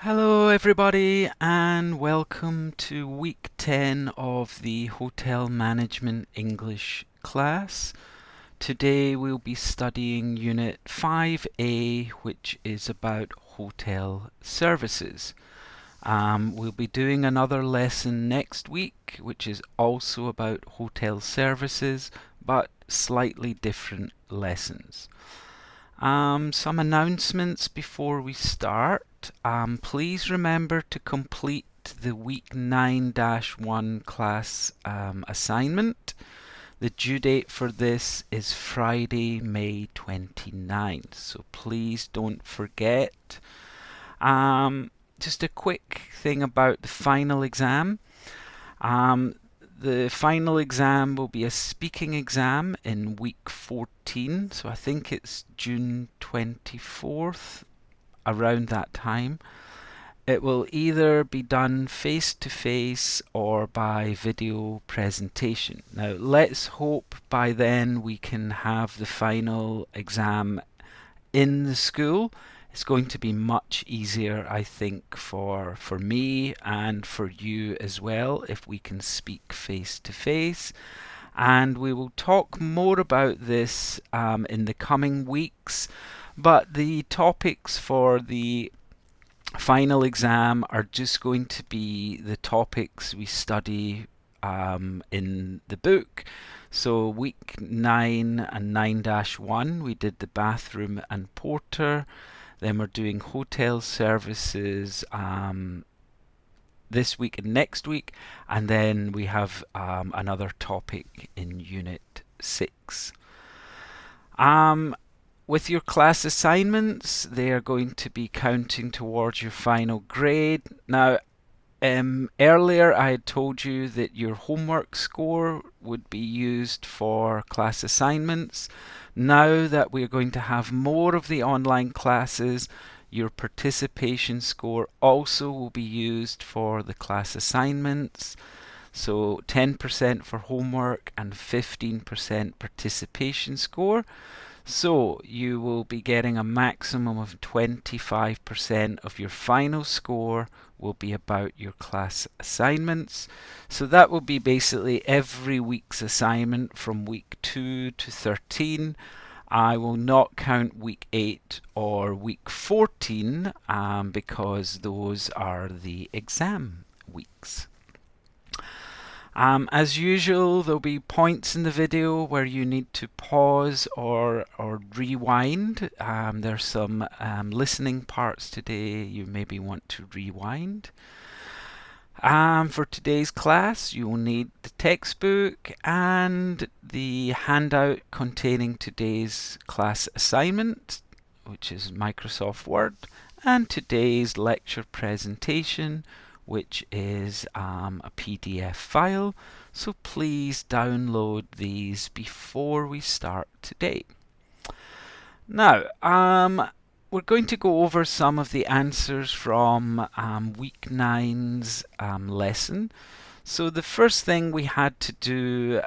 Hello, everybody, and welcome to week 10 of the Hotel Management English class. Today we'll be studying Unit 5A, which is about hotel services. We'll be doing another lesson next week, which is also about hotel services, but slightly different lessons. Some announcements before we start. Please remember to complete the week 9-1 class assignment. The due date for this is Friday, May 29th, so please don't forget. Just a quick thing about the final exam. Um, the final exam will be a speaking exam in week 14, so I think it's June 24th, around that time. It will either be done face to face or by video presentation. Now, let's hope by then we can have the final exam in the school. It's going to be much easier, I think, for me and for you as well if we can speak face to face. And we will talk more about this in the coming weeks. But the topics for the final exam are just going to be the topics we study in the book. So week 9 and 9-1 we did the bathroom and porter. Then we're doing hotel services this week and next week. And then we have another topic in Unit 6. With your class assignments, they are going to be counting towards your final grade. Now, earlier I had told you that your homework score would be used for class assignments. Now that we're going to have more of the online classes, your participation score also will be used for the class assignments. So 10% for homework and 15% participation score. So you will be getting a maximum of 25% of your final score will be about your class assignments. So that will be basically every week's assignment from week 2 to 13. I will not count week 8 or week 14 because those are the exam weeks. As usual, there'll be points in the video where you need to pause or rewind. There's some listening parts today you maybe want to rewind. For today's class, you will need the textbook and the handout containing today's class assignment, which is Microsoft Word, and today's lecture presentation, which is a PDF file. So please download these before we start today. Now, we're going to go over some of the answers from week 9's lesson. So the first thing we had to do,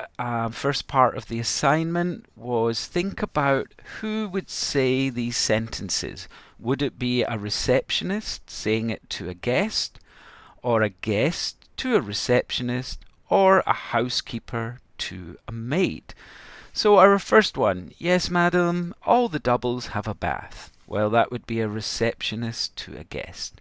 first part of the assignment, was think about who would say these sentences. Would it be a receptionist saying it to a guest, or a guest to a receptionist, or a housekeeper to a maid? So our first one, yes madam, all the doubles have a bath. Well, that would be a receptionist to a guest.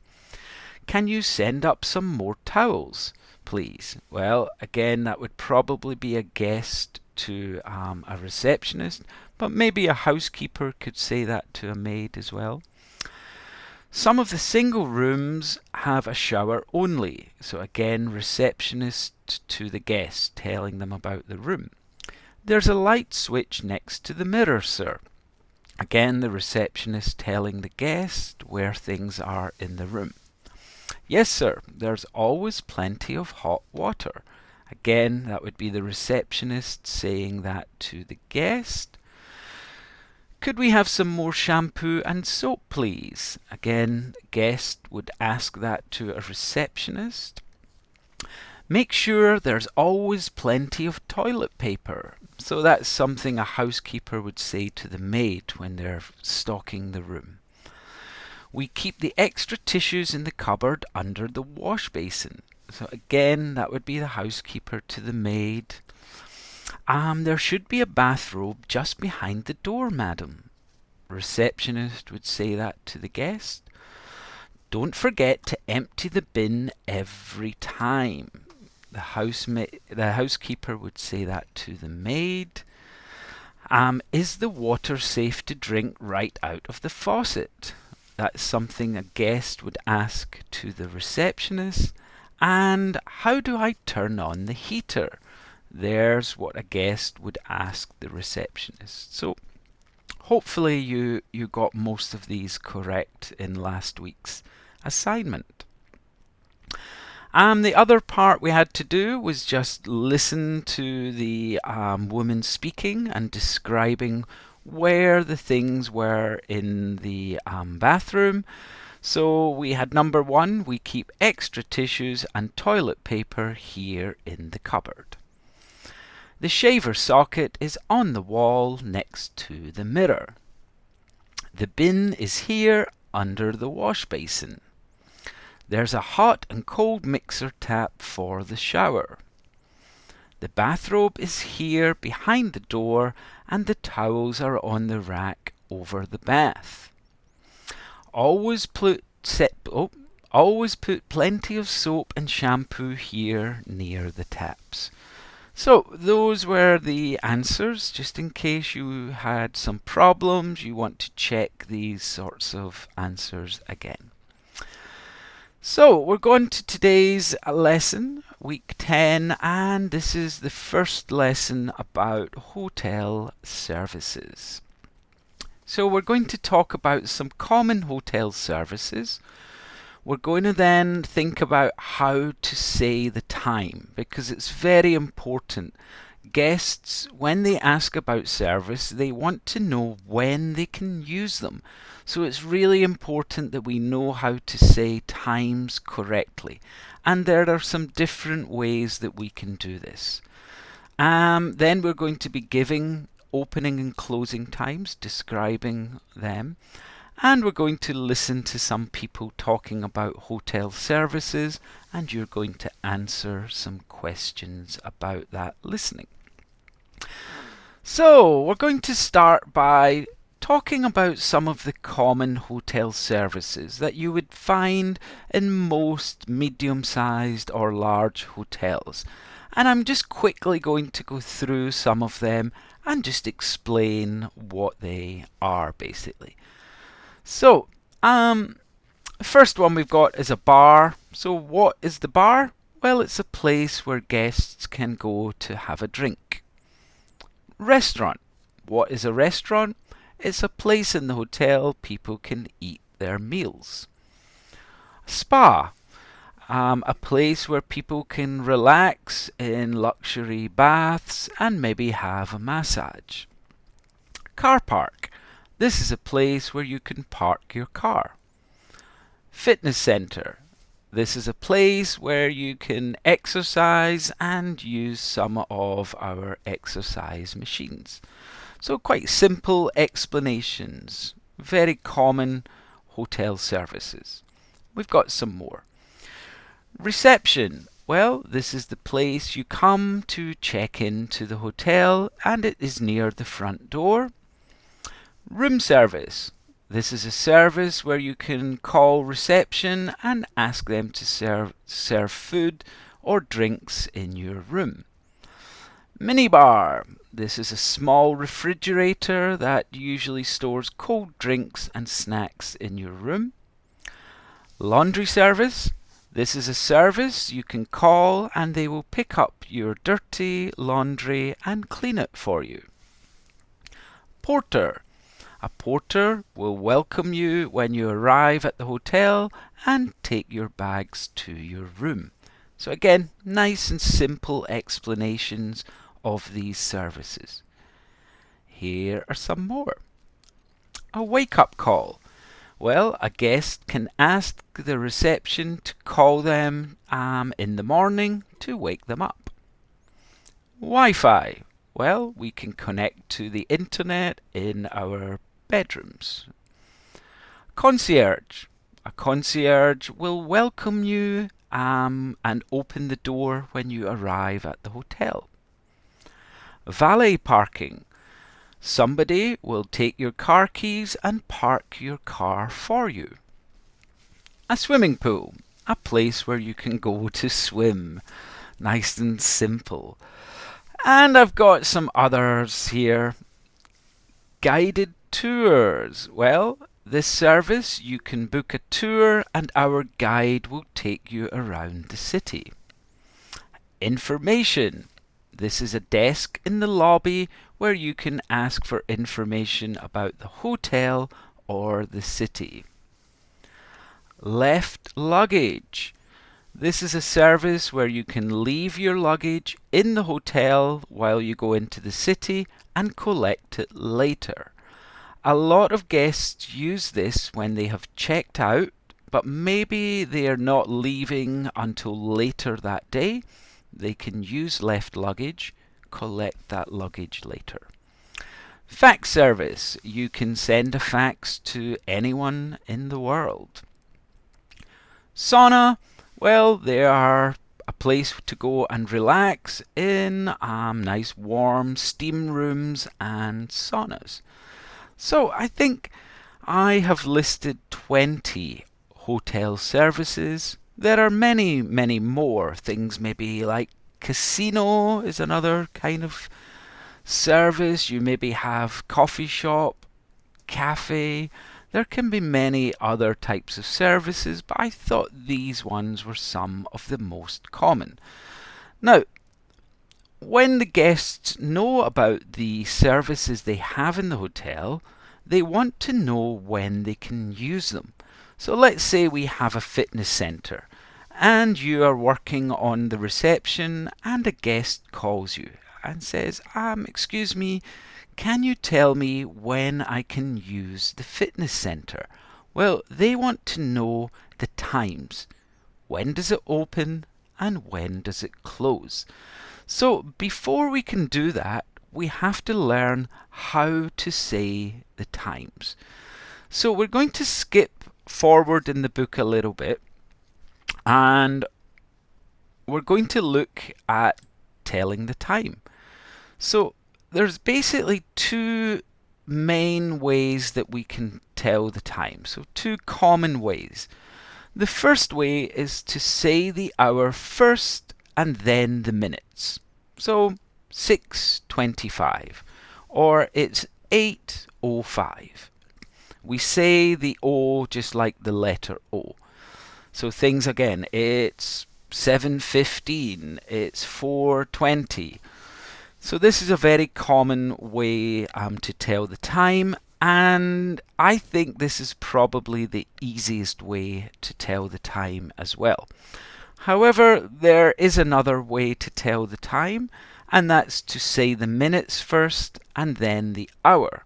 Can you send up some more towels, please? Well, again, that would probably be a guest to a receptionist, but maybe a housekeeper could say that to a maid as well. Some of the single rooms have a shower only. So again, receptionist to the guest, telling them about the room. There's a light switch next to the mirror, sir. Again, the receptionist telling the guest where things are in the room. Yes, sir, there's always plenty of hot water. Again, that would be the receptionist saying that to the guest. Could we have some more shampoo and soap, please? Again, guest would ask that to a receptionist. Make sure there's always plenty of toilet paper. So that's something a housekeeper would say to the maid when they're stocking the room. We keep the extra tissues in the cupboard under the wash basin. So again, that would be the housekeeper to the maid. There should be a bathrobe just behind the door, madam. Receptionist would say that to the guest. Don't forget to empty the bin every time. The housekeeper would say that to the maid. Is the water safe to drink right out of the faucet? That's something a guest would ask to the receptionist. And how do I turn on the heater? There's what a guest would ask the receptionist. So hopefully you got most of these correct in last week's assignment. The other part we had to do was just listen to the woman speaking and describing where the things were in the bathroom. So we had number 1, we keep extra tissues and toilet paper here in the cupboard. The shaver socket is on the wall next to the mirror. The bin is here under the wash basin. There's a hot and cold mixer tap for the shower. The bathrobe is here behind the door and the towels are on the rack over the bath. Always put plenty of soap and shampoo here near the taps. So those were the answers, just in case you had some problems, you want to check these sorts of answers again. So we're going to today's lesson, week 10, and this is the first lesson about hotel services. So we're going to talk about some common hotel services. We're going to then think about how to say the time, because it's very important. Guests, when they ask about service, they want to know when they can use them. So it's really important that we know how to say times correctly. And there are some different ways that we can do this. Then we're going to be giving opening and closing times, describing them. And we're going to listen to some people talking about hotel services, and you're going to answer some questions about that listening. So, we're going to start by talking about some of the common hotel services that you would find in most medium-sized or large hotels. And I'm just quickly going to go through some of them and just explain what they are, basically. So, first one we've got is a bar. So what is the bar? Well, it's a place where guests can go to have a drink. Restaurant. What is a restaurant? It's a place in the hotel people can eat their meals. Spa. A place where people can relax in luxury baths and maybe have a massage. Car park. This is a place where you can park your car. Fitness center. This is a place where you can exercise and use some of our exercise machines. So quite simple explanations. Very common hotel services. We've got some more. Reception. Well, this is the place you come to check into the hotel and it is near the front door. Room service. This is a service where you can call reception and ask them to serve food or drinks in your room. Minibar. This is a small refrigerator that usually stores cold drinks and snacks in your room. Laundry service. This is a service you can call and they will pick up your dirty laundry and clean it for you. Porter. A porter will welcome you when you arrive at the hotel and take your bags to your room. So again, nice and simple explanations of these services. Here are some more. A wake-up call. Well, a guest can ask the reception to call them in the morning to wake them up. Wi-Fi. Well, we can connect to the internet in our bedrooms. Concierge. A concierge will welcome you and open the door when you arrive at the hotel. Valet parking. Somebody will take your car keys and park your car for you. A swimming pool. A place where you can go to swim. Nice and simple. And I've got some others here. Guided tours. Well, this service you can book a tour and our guide will take you around the city. Information. This is a desk in the lobby where you can ask for information about the hotel or the city. Left luggage. This is a service where you can leave your luggage in the hotel while you go into the city and collect it later. A lot of guests use this when they have checked out, but maybe they are not leaving until later that day. They can use left luggage, collect that luggage later. Fax service. You can send a fax to anyone in the world. Sauna. Well, they are a place to go and relax in nice warm steam rooms and saunas. So I think I have listed 20 hotel services. There are many, many more things, maybe like casino is another kind of service. You maybe have coffee shop, cafe. There can be many other types of services, but I thought these ones were some of the most common. Now, when the guests know about the services they have in the hotel, they want to know when they can use them. So let's say we have a fitness centre and you are working on the reception and a guest calls you and says, excuse me, can you tell me when I can use the fitness centre? Well, they want to know the times. When does it open and when does it close? So before we can do that, we have to learn how to say the times. So we're going to skip forward in the book a little bit and we're going to look at telling the time. So there's basically two main ways that we can tell the time. So two common ways. The first way is to say the hour first and then the minutes. So 6:25 or it's 8:05. We say the O just like the letter O. So things again, it's 7:15, it's 4:20. So this is a very common way to tell the time, and I think this is probably the easiest way to tell the time as well. However, there is another way to tell the time, and that's to say the minutes first and then the hour.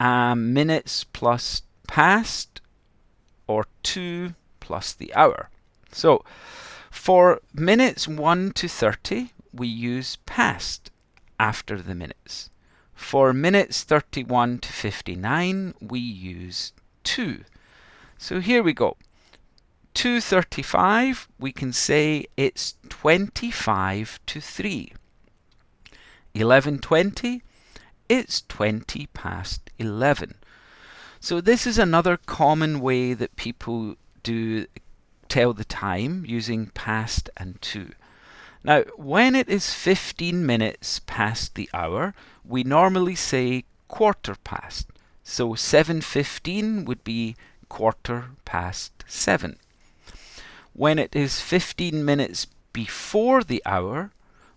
Minutes plus past or 2 plus the hour. So for minutes 1 to 30, we use past after the minutes. For minutes 31 to 59, we use 2. So here we go. 2:35, we can say it's 25 to 3. 11:20, it's 20 past 11. So this is another common way that people do tell the time using past and to. Now, when it is 15 minutes past the hour, we normally say quarter past. So 7:15 would be quarter past 7. When it is 15 minutes before the hour,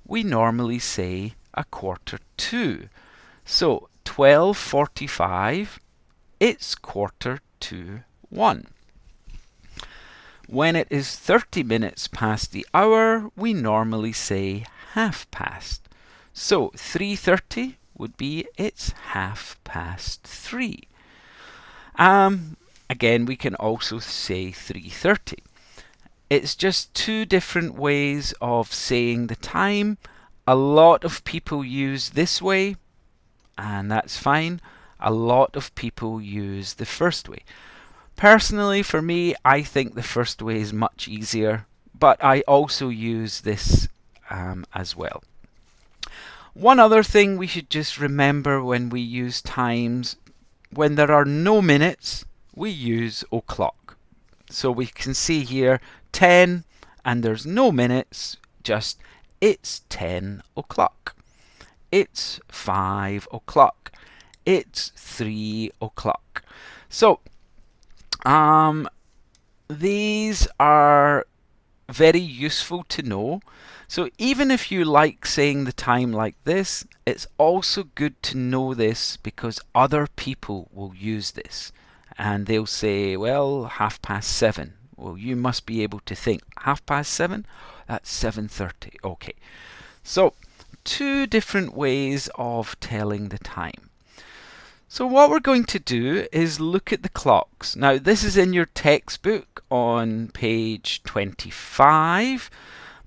we normally say a quarter to. So 12:45, it's quarter to 1. When it is 30 minutes past the hour, we normally say half past. So 3:30 would be it's half past 3. Again, we can also say 3:30. It's just two different ways of saying the time. A lot of people use this way, and that's fine. A lot of people use the first way. Personally, for me, I think the first way is much easier, but I also use this as well. One other thing we should just remember when we use times, when there are no minutes, we use o'clock. So we can see here 10 and there's no minutes, just it's 10 o'clock. It's 5 o'clock. It's 3 o'clock. So these are very useful to know. So even if you like saying the time like this, it's also good to know this because other people will use this. And they'll say, well, 7:30. Well, you must be able to think, 7:30? That's 7:30. Okay. So, two different ways of telling the time. So what we're going to do is look at the clocks. Now this is in your textbook on page 25,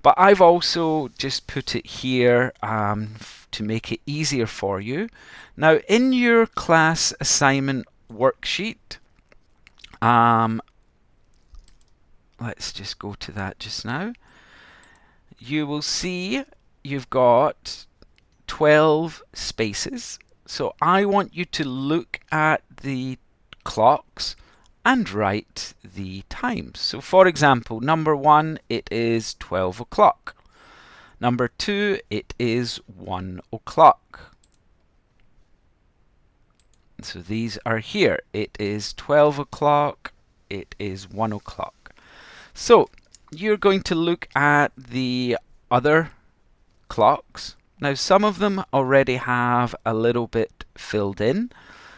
but I've also just put it here to make it easier for you. Now in your class assignment worksheet, let's just go to that just now. You will see you've got 12 spaces. So I want you to look at the clocks and write the times. So for example, number 1, it is 12 o'clock. Number 2, it is 1 o'clock. So these are here. It is 12 o'clock. It is 1 o'clock. So you're going to look at the other clocks. Now some of them already have a little bit filled in.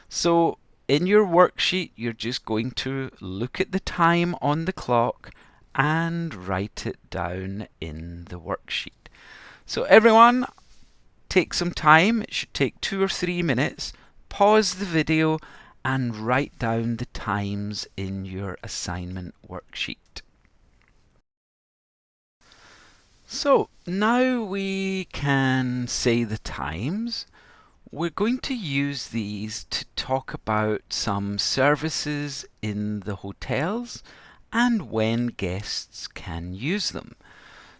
So in your worksheet, you're just going to look at the time on the clock and write it down in the worksheet. So everyone, take some time. It should take 2 or 3 minutes. Pause the video and write down the times in your assignment worksheet. So now we can say the times. We're going to use these to talk about some services in the hotels and when guests can use them.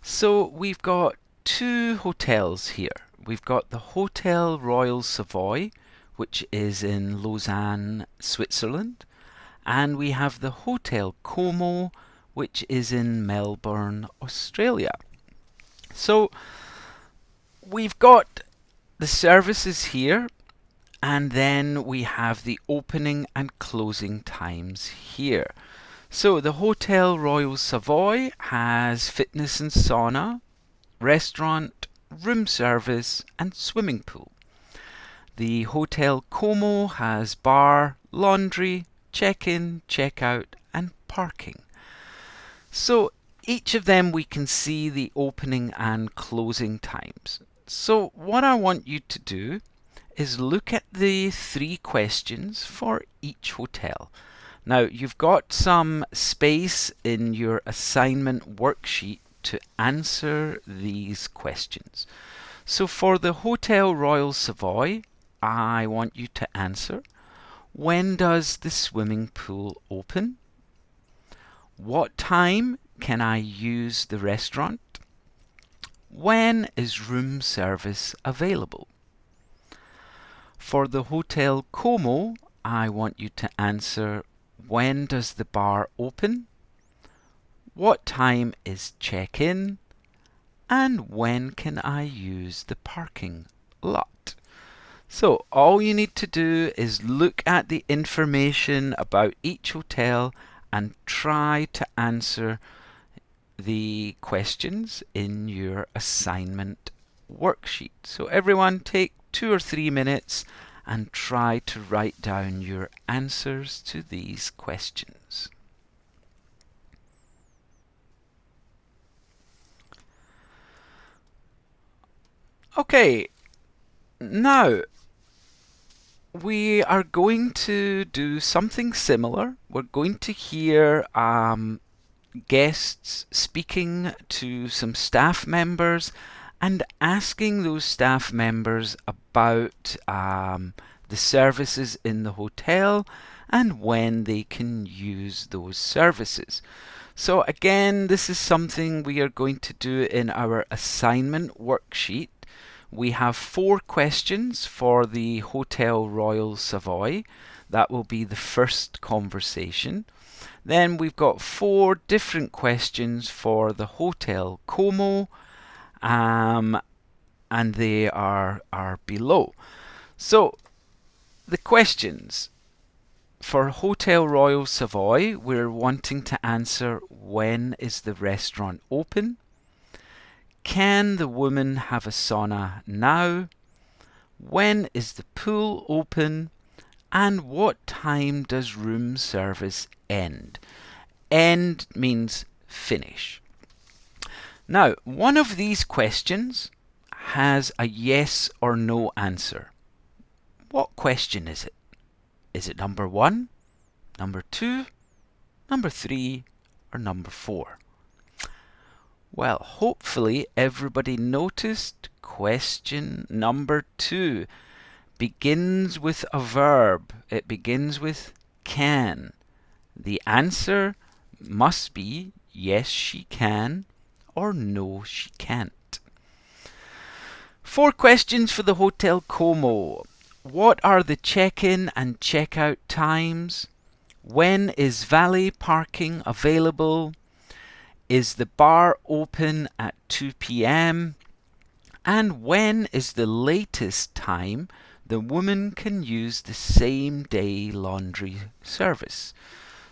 So we've got 2 hotels here. We've got the Hotel Royal Savoy, which is in Lausanne, Switzerland, and we have the Hotel Como, which is in Melbourne, Australia. So we've got the services here, and then we have the opening and closing times here. So the Hotel Royal Savoy has fitness and sauna, restaurant, room service and swimming pool. The Hotel Como has bar, laundry, check-in, check-out and parking. So each of them we can see the opening and closing times. So what I want you to do is look at the 3 questions for each hotel. Now you've got some space in your assignment worksheet to answer these questions. So for the Hotel Royal Savoy, I want you to answer, when does the swimming pool open? What time can I use the restaurant? When is room service available? For the Hotel Como, I want you to answer, when does the bar open? What time is check-in? And when can I use the parking lot? So all you need to do is look at the information about each hotel and try to answer the questions in your assignment worksheet. So everyone take 2 or 3 minutes and try to write down your answers to these questions. Okay, now we are going to do something similar. We're going to hear guests speaking to some staff members and asking those staff members about the services in the hotel and when they can use those services. So again, this is something we are going to do in our assignment worksheet. We have 4 questions for the Hotel Royal Savoy. That will be the first conversation. Then we've got 4 different questions for the Hotel Como, and they are below. So the questions for Hotel Royal Savoy, we're wanting to answer: when is the restaurant open? Can the woman have a sauna now? When is the pool open? And what time does room service end? End means finish. Now, one of these questions has a yes or no answer. What question is it? Is it number 1, number 2, number 3, or number 4? Well, hopefully everybody noticed question number 2 begins with a verb. It begins with can. The answer must be yes, she can, or no, she can't. 4 questions for the Hotel Como. What are the check-in and check-out times? When is valet parking available? Is the bar open at 2 p.m.? And when is the latest time the woman can use the same day laundry service?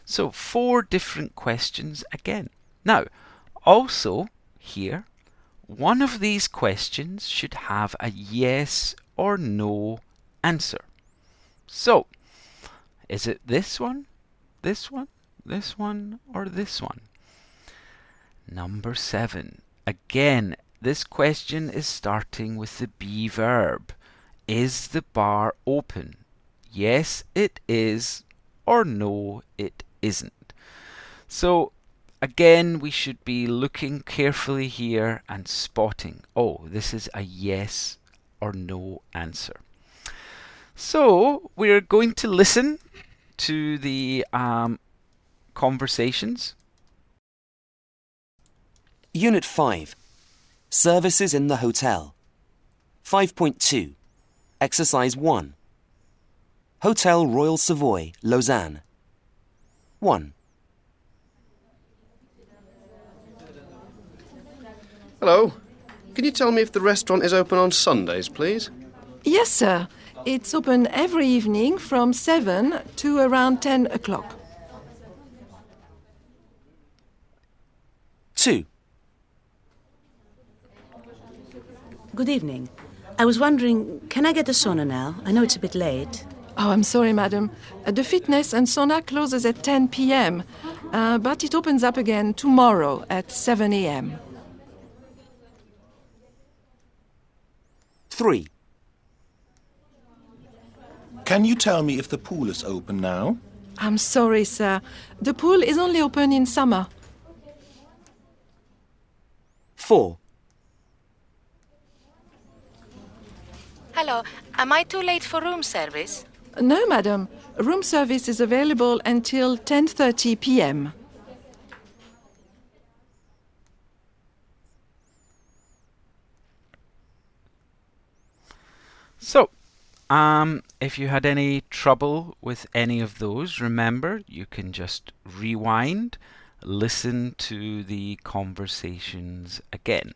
So 4 different questions again. Now, also here, one of these questions should have a yes or no answer. So, is it this one, this one, this one, or this one? Number 7. Again, this question is starting with the be verb. Is the bar open? Yes, it is, or no, it isn't. So, again, we should be looking carefully here and spotting, oh, this is a yes or no answer. So, we're going to listen to the conversations. Unit 5. Services in the hotel. 5.2. Exercise 1. Hotel Royal Savoy, Lausanne. 1. Hello. Can you tell me if the restaurant is open on Sundays, please? Yes, sir. It's open every evening from 7 to around 10 o'clock. 2. Good evening. I was wondering, can I get a sauna now? I know it's a bit late. Oh, I'm sorry, madam. The fitness and sauna closes at 10 p.m., but it opens up again tomorrow at 7 a.m. 3. Can you tell me if the pool is open now? I'm sorry, sir. The pool is only open in summer. 4. Hello, am I too late for room service? No, madam. Room service is available until 10:30 p.m. So, if you had any trouble with any of those, remember, you can just rewind, listen to the conversations again.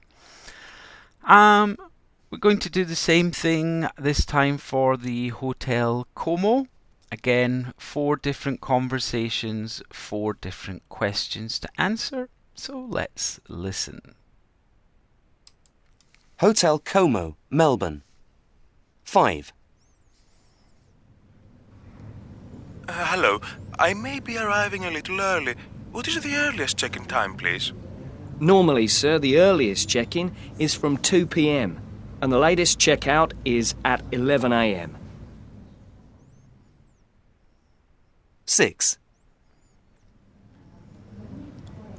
We're going to do the same thing this time for the Hotel Como. Again, 4 different conversations, 4 different questions to answer. So let's listen. Hotel Como, Melbourne. 5. Hello. I may be arriving a little early. What is the earliest check-in time, please? Normally, sir, the earliest check-in is from 2 p.m. and the latest check-out is at 11 a.m. 6.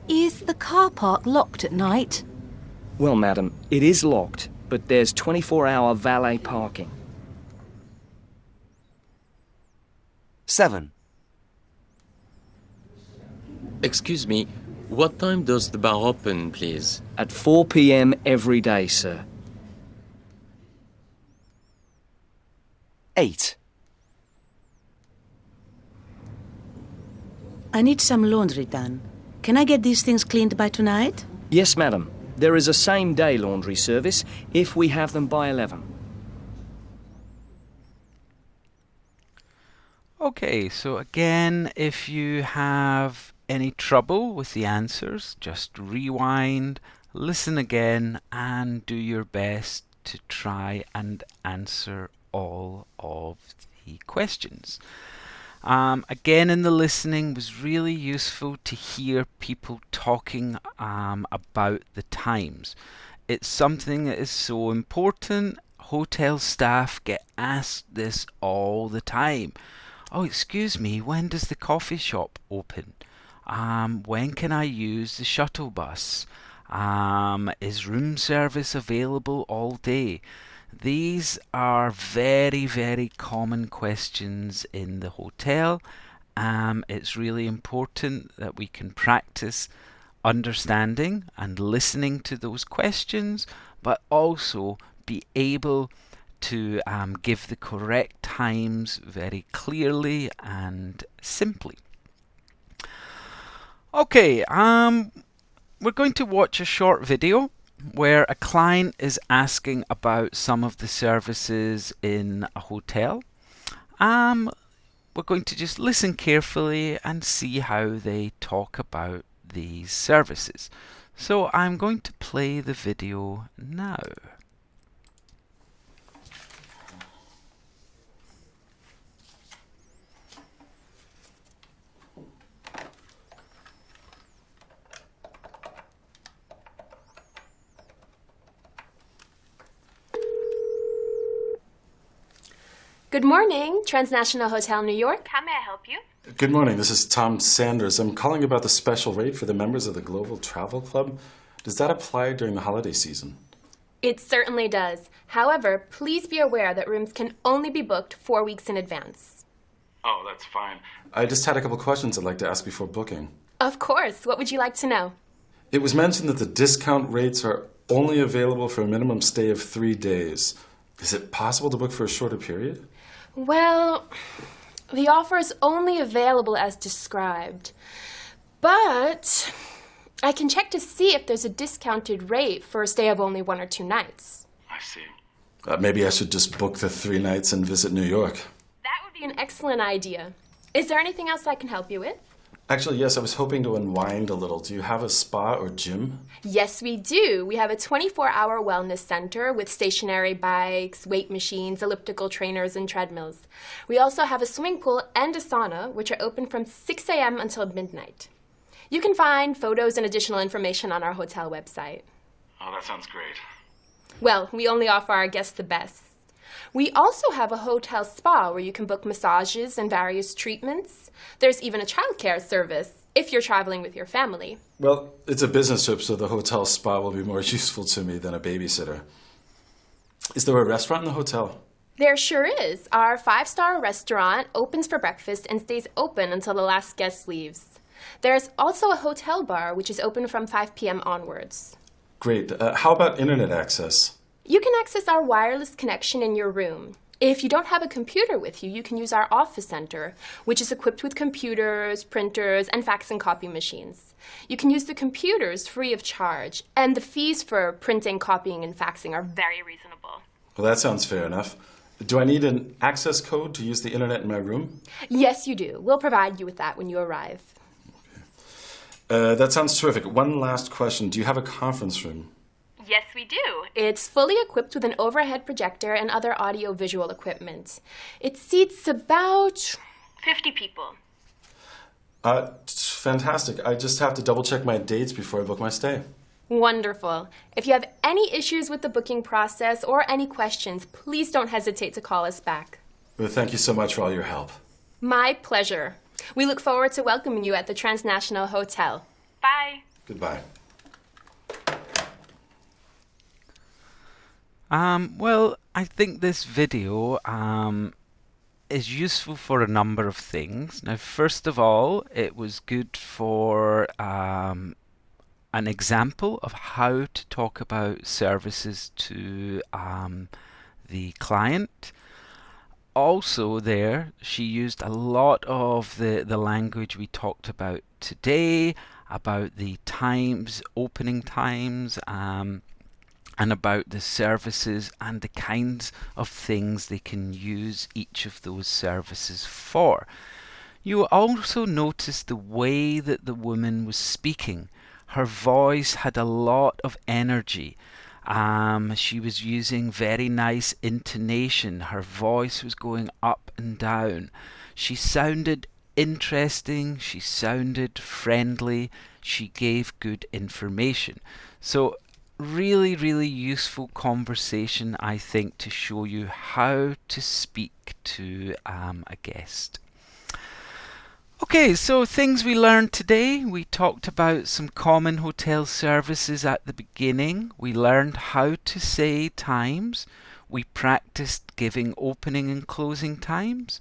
Is the car park locked at night? Well, madam, it is locked, but there's 24-hour valet parking. 7. Excuse me, what time does the bar open, please? At 4 p.m. every day, sir. 8. I need some laundry done. Can I get these things cleaned by tonight? Yes, madam. There is a same-day laundry service if we have them by 11. Okay, so again, if you have any trouble with the answers, just rewind, listen again, and do your best to try and answer all of the questions. Again, in the listening was really useful to hear people talking about the times. It's something that is so important. Hotel staff get asked this all the time. Oh, excuse me, when does the coffee shop open? When can I use the shuttle bus? Is room service available all day? These are very, very common questions in the hotel. It's really important that we can practice understanding and listening to those questions, but also be able to give the correct times very clearly and simply. Okay, we're going to watch a short video where a client is asking about some of the services in a hotel. We're going to just listen carefully and see how they talk about these services. So I'm going to play the video now. Good morning, Transnational Hotel New York. How may I help you? Good morning, this is Tom Sanders. I'm calling about the special rate for the members of the Global Travel Club. Does that apply during the holiday season? It certainly does. However, please be aware that rooms can only be booked 4 weeks in advance. Oh, that's fine. I just had a couple questions I'd like to ask before booking. Of course. What would you like to know? It was mentioned that the discount rates are only available for a minimum stay of 3 days. Is it possible to book for a shorter period? Well, the offer is only available as described. But I can check to see if there's a discounted rate for a stay of only 1 or 2 nights. I see. Maybe I should just book the 3 nights and visit New York. That would be an excellent idea. Is there anything else I can help you with? Actually, yes, I was hoping to unwind a little. Do you have a spa or gym? Yes, we do. We have a 24-hour wellness center with stationary bikes, weight machines, elliptical trainers, and treadmills. We also have a swimming pool and a sauna, which are open from 6 a.m. until midnight. You can find photos and additional information on our hotel website. Oh, that sounds great. Well, we only offer our guests the best. We also have a hotel spa where you can book massages and various treatments. There's even a childcare service if you're traveling with your family. Well, it's a business trip, so the hotel spa will be more useful to me than a babysitter. Is there a restaurant in the hotel? There sure is. Our 5-star restaurant opens for breakfast and stays open until the last guest leaves. There's also a hotel bar, which is open from 5 p.m. onwards. Great. How about internet access? You can access our wireless connection in your room. If you don't have a computer with you, you can use our office center, which is equipped with computers, printers, and fax and copy machines. You can use the computers free of charge, and the fees for printing, copying, and faxing are very reasonable. Well, that sounds fair enough. Do I need an access code to use the internet in my room? Yes, you do. We'll provide you with that when you arrive. Okay. That sounds terrific. One last question. Do you have a conference room? Yes, we do. It's fully equipped with an overhead projector and other audio-visual equipment. It seats about 50 people. Fantastic. I just have to double-check my dates before I book my stay. Wonderful. If you have any issues with the booking process or any questions, please don't hesitate to call us back. Well, thank you so much for all your help. My pleasure. We look forward to welcoming you at the Transnational Hotel. Bye. Goodbye. Well, I think this video is useful for a number of things. Now, first of all, it was good for an example of how to talk about services to the client. Also there, she used a lot of the language we talked about today, about the times, opening times, and about the services and the kinds of things they can use each of those services for. You will also notice the way that the woman was speaking. Her voice had a lot of energy. She was using very nice intonation. Her voice was going up and down. She sounded interesting. She sounded friendly. She gave good information. So really, really useful conversation, I think, to show you how to speak to a guest. Okay, so things we learned today. We talked about some common hotel services at the beginning. We learned how to say times. We practiced giving opening and closing times.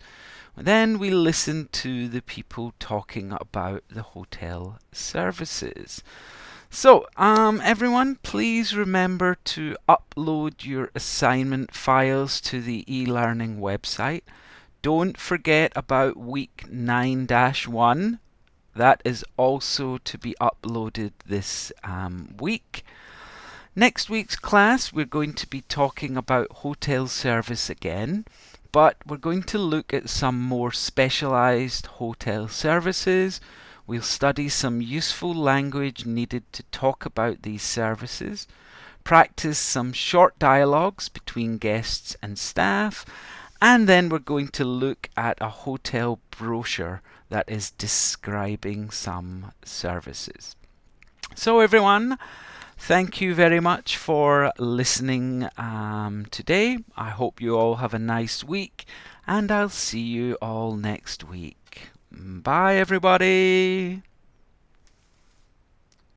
Then we listened to the people talking about the hotel services. So, everyone, please remember to upload your assignment files to the e-learning website. Don't forget about week 9-1. That is also to be uploaded this week. Next week's class, we're going to be talking about hotel service again, but we're going to look at some more specialized hotel services. We'll study some useful language needed to talk about these services, practice some short dialogues between guests and staff, and then we're going to look at a hotel brochure that is describing some services. So everyone, thank you very much for listening today. I hope you all have a nice week, and I'll see you all next week. Bye everybody.